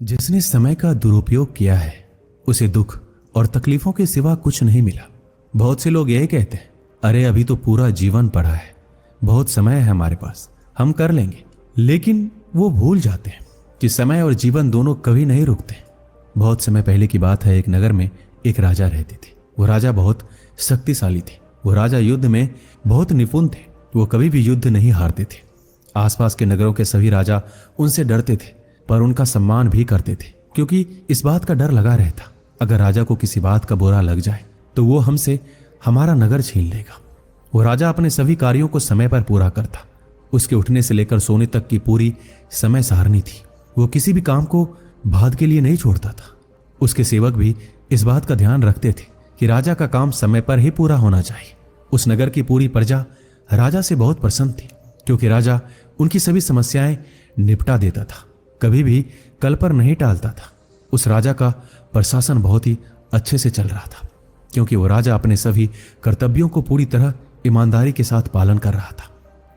जिसने समय का दुरुपयोग किया है उसे दुख और तकलीफों के सिवा कुछ नहीं मिला। बहुत से लोग यही कहते हैं, अरे अभी तो पूरा जीवन पड़ा है, बहुत समय है हमारे पास, हम कर लेंगे। लेकिन वो भूल जाते हैं कि समय और जीवन दोनों कभी नहीं रुकते। बहुत समय पहले की बात है, एक नगर में एक राजा रहते थे। वो राजा बहुत शक्तिशाली थे। वो राजा युद्ध में बहुत निपुण थे। वो कभी भी युद्ध नहीं हारते थे। आसपास के नगरों के सभी राजा उनसे डरते थे, पर उनका सम्मान भी करते थे, क्योंकि इस बात का डर लगा रहता, अगर राजा को किसी बात का बुरा लग जाए तो वो हमसे हमारा नगर छीन लेगा। वो राजा अपने सभी कार्यों को समय पर पूरा करता। उसके उठने से लेकर सोने तक की पूरी समय सारणी थी। वो किसी भी काम को बाद के लिए नहीं छोड़ता था। उसके सेवक भी इस बात का ध्यान रखते थे कि राजा का काम समय पर ही पूरा होना चाहिए। उस नगर की पूरी प्रजा राजा से बहुत प्रसन्न थी, क्योंकि राजा उनकी सभी समस्याएं निपटा देता था, कभी भी कल पर नहीं टालता था। उस राजा का प्रशासन बहुत ही अच्छे से चल रहा था, क्योंकि वो राजा अपने सभी कर्तव्यों को पूरी तरह ईमानदारी के साथ पालन कर रहा था।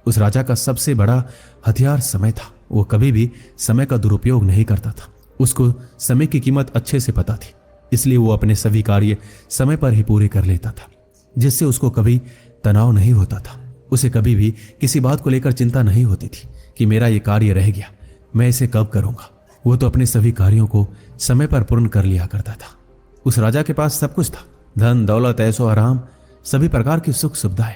उस राजा का सबसे बड़ा हथियार समय था। वो कभी भी समय का दुरुपयोग नहीं करता था। उसको समय की कीमत अच्छे से पता थी, इसलिए वो अपने सभी कार्य समय पर ही पूरे कर लेता था, जिससे उसको कभी तनाव नहीं होता था। उसे कभी भी किसी बात को लेकर चिंता नहीं होती थी कि मेरा ये कार्य रह गया, मैं इसे कब करूंगा। वो तो अपने सभी कार्यों को समय पर पूर्ण कर लिया करता था। उस राजा के पास सब कुछ था, धन दौलत ऐशो आराम, सभी प्रकार की सुख सुविधाएं,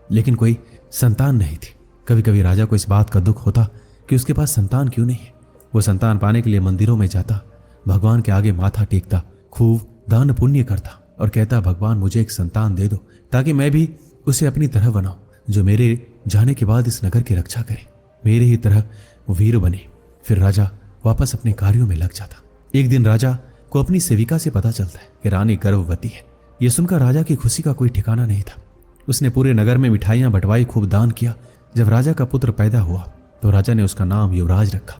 लेकिन कोई संतान नहीं थी। कभी कभी राजा को इस बात का दुख होता कि उसके पास संतान क्यों नहीं है। वो संतान पाने के लिए मंदिरों में जाता, भगवान के आगे माथा टेकता, खूब दान पुण्य करता और कहता, भगवान मुझे एक संतान दे दो, ताकि मैं भी उसे अपनी तरह बनाऊं, जो मेरे जाने के बाद इस नगर की रक्षा करे, मेरे ही तरह वीर बने। फिर राजा वापस अपने कार्यों में लग जाता। एक दिन राजा को अपनी सेविका से पता चलता है कि रानी गर्भवती है। यह सुनकर राजा की खुशी का कोई ठिकाना नहीं था। उसने पूरे नगर में मिठाइयां बंटवाई, खूब दान किया। जब राजा का पुत्र पैदा हुआ तो राजा ने उसका नाम युवराज रखा।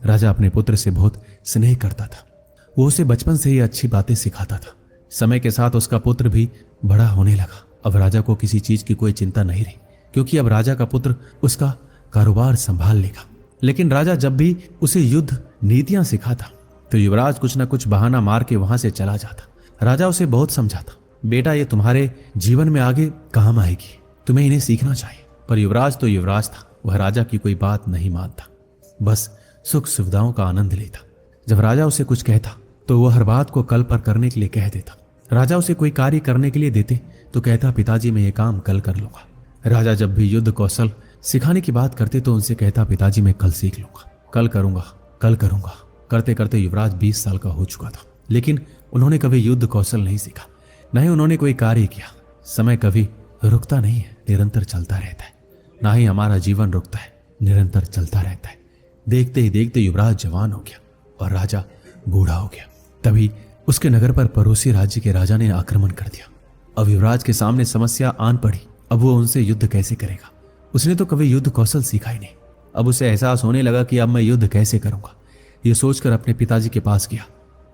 राजा अपने पुत्र से बहुत स्नेह करता था। वो उसे बचपन से ही अच्छी बातें सिखाता था। समय के साथ उसका पुत्र भी बड़ा होने लगा। अब राजा को किसी चीज की कोई चिंता नहीं रही, क्योंकि अब राजा का पुत्र उसका कारोबार संभाल लेगा। लेकिन राजा जब भी उसे युद्ध नीतियां सिखाता तो युवराज कुछ न कुछ बहाना मार के वहां से चला जाता। राजा उसे बहुत समझाता, बेटा ये तुम्हारे जीवन में आगे काम आएगी, तुम्हें इन्हें सीखना चाहिए। पर युवराज तो युवराज था, वह राजा की कोई बात नहीं मानता, बस सुख सुविधाओं का आनंद लेता। जब राजा उसे कुछ कहता तो वह हर बात को कल पर करने के लिए कह देता। राजा उसे कोई कार्य करने के लिए देते तो कहता, पिताजी मैं ये काम कल कर लूंगा। राजा जब भी युद्ध कौशल सिखाने की बात करते तो उनसे कहता, पिताजी मैं कल सीख लूंगा, कल करूंगा, कल करूंगा। करते करते युवराज 20 साल का हो चुका था, लेकिन उन्होंने कभी युद्ध कौशल नहीं सीखा, न ही उन्होंने कोई कार्य किया। समय कभी रुकता नहीं है, निरंतर चलता रहता है। ना ही हमारा जीवन रुकता है, निरंतर चलता रहता है। देखते ही देखते युवराज जवान हो गया और राजा बूढ़ा हो गया। तभी उसके नगर पर पड़ोसी राज्य के राजा ने आक्रमण कर दिया। अब युवराज के सामने समस्या आन पड़ी। अब वो उनसे युद्ध कैसे करेगा? उसने तो कभी युद्ध कौशल सीखा ही नहीं। अब उसे एहसास होने लगा कि अब मैं युद्ध कैसे करूंगा। ये सोचकर अपने पिताजी के पास गया।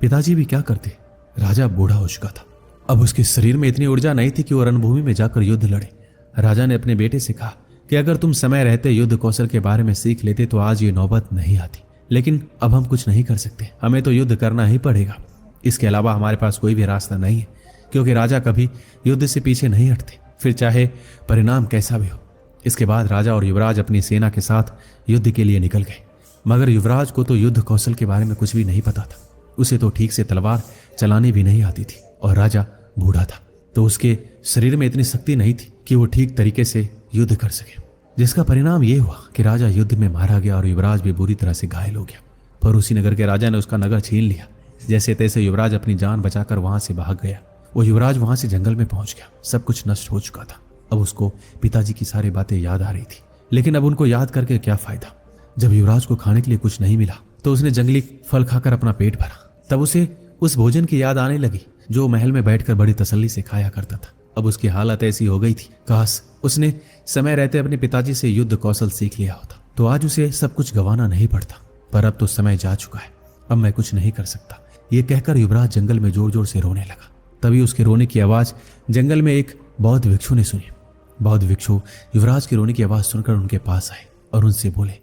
पिताजी भी क्या करते, राजा बूढ़ा हो चुका था। अब उसके शरीर में इतनी ऊर्जा नहीं थी कि वो रणभूमि में जाकर युद्ध लड़े। राजा ने अपने बेटे से कहा कि अगर तुम समय रहते युद्ध कौशल के बारे में सीख लेते तो आज ये नौबत नहीं आती, लेकिन अब हम कुछ नहीं कर सकते, हमें तो युद्ध करना ही पड़ेगा। इसके अलावा हमारे पास कोई भी रास्ता नहीं है, क्योंकि राजा कभी युद्ध से पीछे नहीं हटते, फिर चाहे परिणाम कैसा भी हो। इसके बाद राजा और युवराज अपनी सेना के साथ युद्ध के लिए निकल गए। मगर युवराज को तो युद्ध कौशल के बारे में कुछ भी नहीं पता था। उसे तो ठीक से तलवार चलानी भी नहीं आती थी, और राजा बूढ़ा था तो उसके शरीर में इतनी शक्ति नहीं थी कि वो ठीक तरीके से युद्ध कर सके। जिसका परिणाम ये हुआ कि राजा युद्ध में मारा गया और युवराज भी बुरी तरह से घायल हो गया। पर उसी नगर के राजा ने उसका नगर छीन लिया। जैसे तैसे युवराज अपनी जान बचाकर वहां से भाग गया। वो युवराज वहां से जंगल में पहुंच गया। सब कुछ नष्ट हो चुका था। अब उसको पिताजी की सारी बातें याद आ रही थी, लेकिन अब उनको याद करके क्या फायदा। जब युवराज को खाने के लिए कुछ नहीं मिला तो उसने जंगली फल खाकर अपना पेट भरा। तब उसे उस भोजन की याद आने लगी जो महल में बैठकर बड़ी तसल्ली से खाया करता था। अब उसकी हालत ऐसी हो गई थी, काश उसने समय रहते अपने पिताजी से युद्ध कौशल सीख लिया होता तो आज उसे सब कुछ गंवाना नहीं पड़ता। पर अब तो समय जा चुका है, अब मैं कुछ नहीं कर सकता। ये कहकर युवराज जंगल में जोर जोर से रोने लगा। तभी उसके रोने की आवाज जंगल में एक बौद्ध भिक्षु ने सुनी। बौद्ध भिक्षु युवराज के रोने की आवाज सुनकर उनके पास आए और उनसे बोले,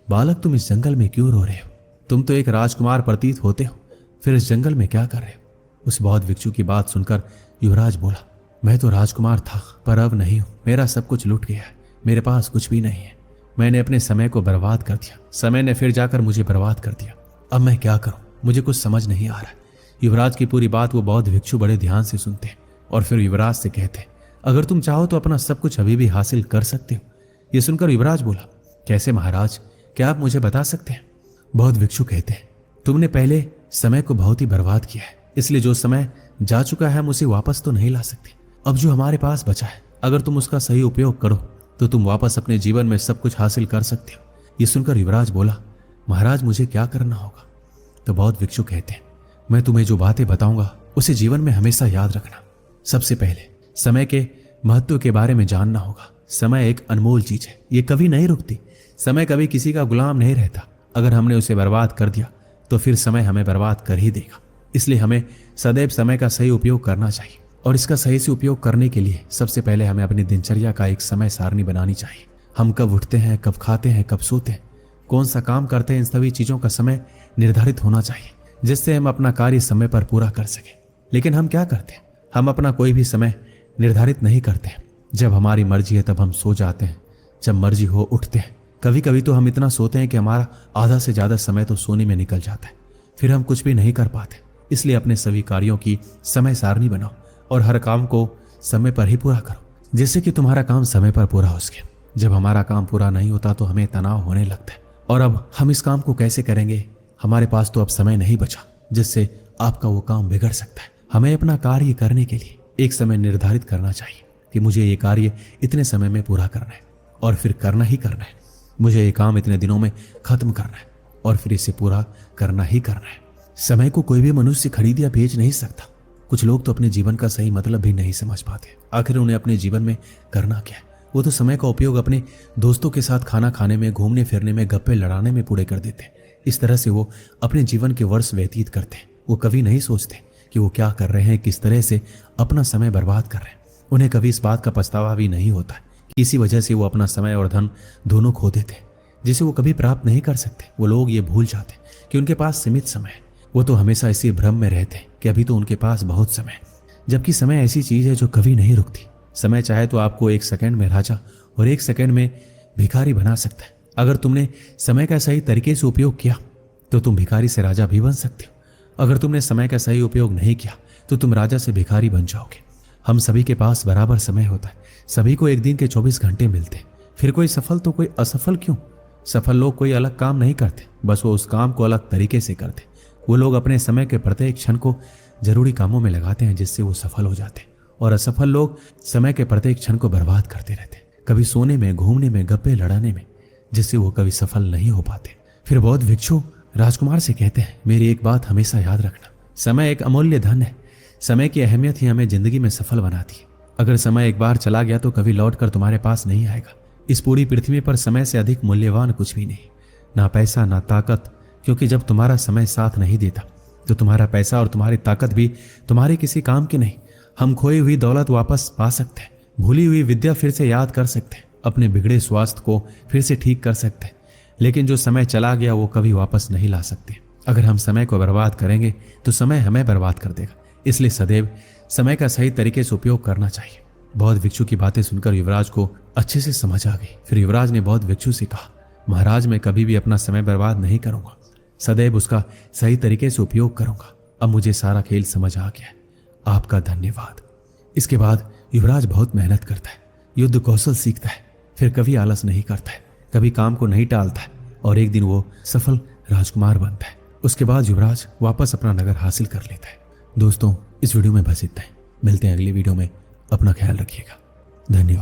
बालक तुम इस जंगल में क्यों रो रहे हो? तुम तो एक राजकुमार प्रतीत होते हो, फिर इस जंगल में क्या कर रहे हो? उस बौद्ध भिक्षु की बात सुनकर युवराज बोला, मैं तो राजकुमार था, पर अब नहीं हूं। मेरा सब कुछ लूट गया है, मेरे पास कुछ भी नहीं है। मैंने अपने समय को बर्बाद कर दिया, समय ने फिर जाकर मुझे बर्बाद कर दिया। अब मैं क्या करूं? मुझे कुछ समझ नहीं आ रहा। युवराज की पूरी बात वो बौद्ध भिक्षु बड़े ध्यान से सुनते हैं और फिर युवराज से कहते हैं, अगर तुम चाहो तो अपना सब कुछ अभी भी हासिल कर सकते हो। ये सुनकर युवराज बोला, कैसे महाराज, क्या आप मुझे बता सकते हैं? बौद्ध भिक्षु कहते हैं, तुमने पहले समय को बहुत ही बर्बाद किया है, इसलिए जो समय जा चुका है हम उसे वापस तो नहीं ला सकते। अब जो हमारे पास बचा है, अगर तुम उसका सही उपयोग करो तो तुम वापस अपने जीवन में सब कुछ हासिल कर सकते हो। ये सुनकर युवराज बोला, महाराज मुझे क्या करना होगा? तो बौद्ध भिक्षु कहते हैं, मैं तुम्हें जो बातें बताऊंगा उसे जीवन में हमेशा याद रखना। सबसे पहले समय के महत्व के बारे में जानना होगा। समय एक अनमोल चीज है, ये कभी नहीं रुकती। समय कभी किसी का गुलाम नहीं रहता। अगर हमने उसे बर्बाद कर दिया तो फिर समय हमें बर्बाद कर ही देगा। इसलिए हमें सदैव समय का सही उपयोग करना चाहिए, और इसका सही से उपयोग करने के लिए सबसे पहले हमें अपनी दिनचर्या का एक समय सारणी बनानी चाहिए। हम कब उठते हैं, कब खाते हैं, कब सोते हैं, कौन सा काम करते हैं, इन सभी चीजों का समय निर्धारित होना चाहिए, जिससे हम अपना कार्य समय पर पूरा कर सकें। लेकिन हम क्या करते हैं? हम अपना कोई भी समय निर्धारित नहीं करते हैं। जब हमारी मर्जी है तब हम सो जाते हैं, जब मर्जी हो उठते हैं। कभी कभी तो हम इतना सोते हैं कि हमारा आधा से ज्यादा समय तो सोने में निकल जाता है, फिर हम कुछ भी नहीं कर पाते। इसलिए अपने सभी कार्यों की समय सारणी बनाओ और हर काम को समय पर ही पूरा करो, जिससे कि तुम्हारा काम समय पर पूरा हो सके। जब हमारा काम पूरा नहीं होता तो हमें तनाव होने लगता है, और अब हम इस काम को कैसे करेंगे? हमारे पास तो अब समय नहीं बचा, जिससे आपका वो काम बिगड़ सकता है। हमें अपना कार्य करने के लिए एक समय निर्धारित करना चाहिए कि मुझे ये कार्य इतने समय में पूरा करना है, और फिर करना ही करना है। मुझे ये काम इतने दिनों में खत्म करना है, और फिर इसे पूरा करना ही करना है। समय को कोई भी मनुष्य खरीद या बेच नहीं सकता। कुछ लोग तो अपने जीवन का सही मतलब भी नहीं समझ पाते। आखिर उन्हें अपने जीवन में करना क्या है? वो तो समय का उपयोग अपने दोस्तों के साथ खाना खाने में, घूमने फिरने में, गप्पे लड़ाने में पूरे कर देते हैं। इस तरह से वो अपने जीवन के वर्ष व्यतीत करते हैं। वो कभी नहीं सोचते कि वो क्या कर रहे हैं, किस तरह से अपना समय बर्बाद कर रहे हैं। उन्हें कभी इस बात का पछतावा भी नहीं होता कि इसी वजह से वो अपना समय और धन दोनों खो देते हैं, जिसे वो कभी प्राप्त नहीं कर सकते। वो लोग ये भूल जाते हैं कि उनके पास सीमित समय है। वो तो हमेशा इसी भ्रम में रहते हैं कि अभी तो उनके पास बहुत समय है, जबकि समय ऐसी चीज है जो कभी नहीं रुकती। समय चाहे तो आपको 1 सेकंड में राजा और 1 सेकंड में भिखारी बना सकता है। अगर तुमने समय का सही तरीके से उपयोग किया तो तुम भिखारी से राजा भी बन सकते हो। अगर तुमने समय का सही उपयोग नहीं किया तो तुम राजा से भिखारी बन जाओगे। हम सभी के पास बराबर समय होता है। सभी को एक दिन के 24 घंटे मिलते हैं। फिर कोई सफल तो कोई असफल क्यों? सफल लोग कोई अलग काम नहीं करते, बस वो उस काम को अलग तरीके से करते। वो लोग अपने समय के प्रत्येक क्षण को जरूरी कामों में लगाते हैं, जिससे वो सफल हो जाते हैं। और असफल लोग समय के प्रत्येक क्षण को बर्बाद करते रहते हैं, कभी सोने में, घूमने में, गप्पे लड़ाने में, जिससे वो कभी सफल नहीं हो पाते। फिर बौद्ध भिक्षु राजकुमार से कहते हैं, मेरी एक बात हमेशा याद रखना, समय एक अमूल्य धन है। समय की अहमियत ही हमें जिंदगी में सफल बनाती है। अगर समय एक बार चला गया तो कभी लौट कर तुम्हारे पास नहीं आएगा। इस पूरी पृथ्वी पर समय से अधिक मूल्यवान कुछ भी नहीं, ना पैसा ना ताकत, क्योंकि जब तुम्हारा समय साथ नहीं देता तो तुम्हारा पैसा और तुम्हारी ताकत भी तुम्हारे किसी काम की नहीं। हम खोई हुई दौलत वापस पा सकते हैं, भूली हुई विद्या फिर से याद कर सकते हैं, अपने बिगड़े स्वास्थ्य को फिर से ठीक कर सकते हैं, लेकिन जो समय चला गया वो कभी वापस नहीं ला सकते। अगर हम समय को बर्बाद करेंगे तो समय हमें बर्बाद कर देगा। इसलिए सदैव समय का सही तरीके से उपयोग करना चाहिए। बौद्ध भिक्षु की बातें सुनकर युवराज को अच्छे से समझ आ गई। फिर युवराज ने बौद्ध भिक्षु से कहा, महाराज मैं कभी भी अपना समय बर्बाद नहीं करूंगा, सदैव उसका सही तरीके से उपयोग करूंगा। अब मुझे सारा खेल समझ आ गया है, आपका धन्यवाद। इसके बाद युवराज बहुत मेहनत करता है, युद्ध कौशल सीखता है, फिर कभी आलस नहीं करता है, कभी काम को नहीं टालता है, और एक दिन वो सफल राजकुमार बनता है। उसके बाद युवराज वापस अपना नगर हासिल कर लेता है। दोस्तों, इस वीडियो में बस इतना ही। मिलते हैं अगली वीडियो में। अपना ख्याल रखिएगा। धन्यवाद।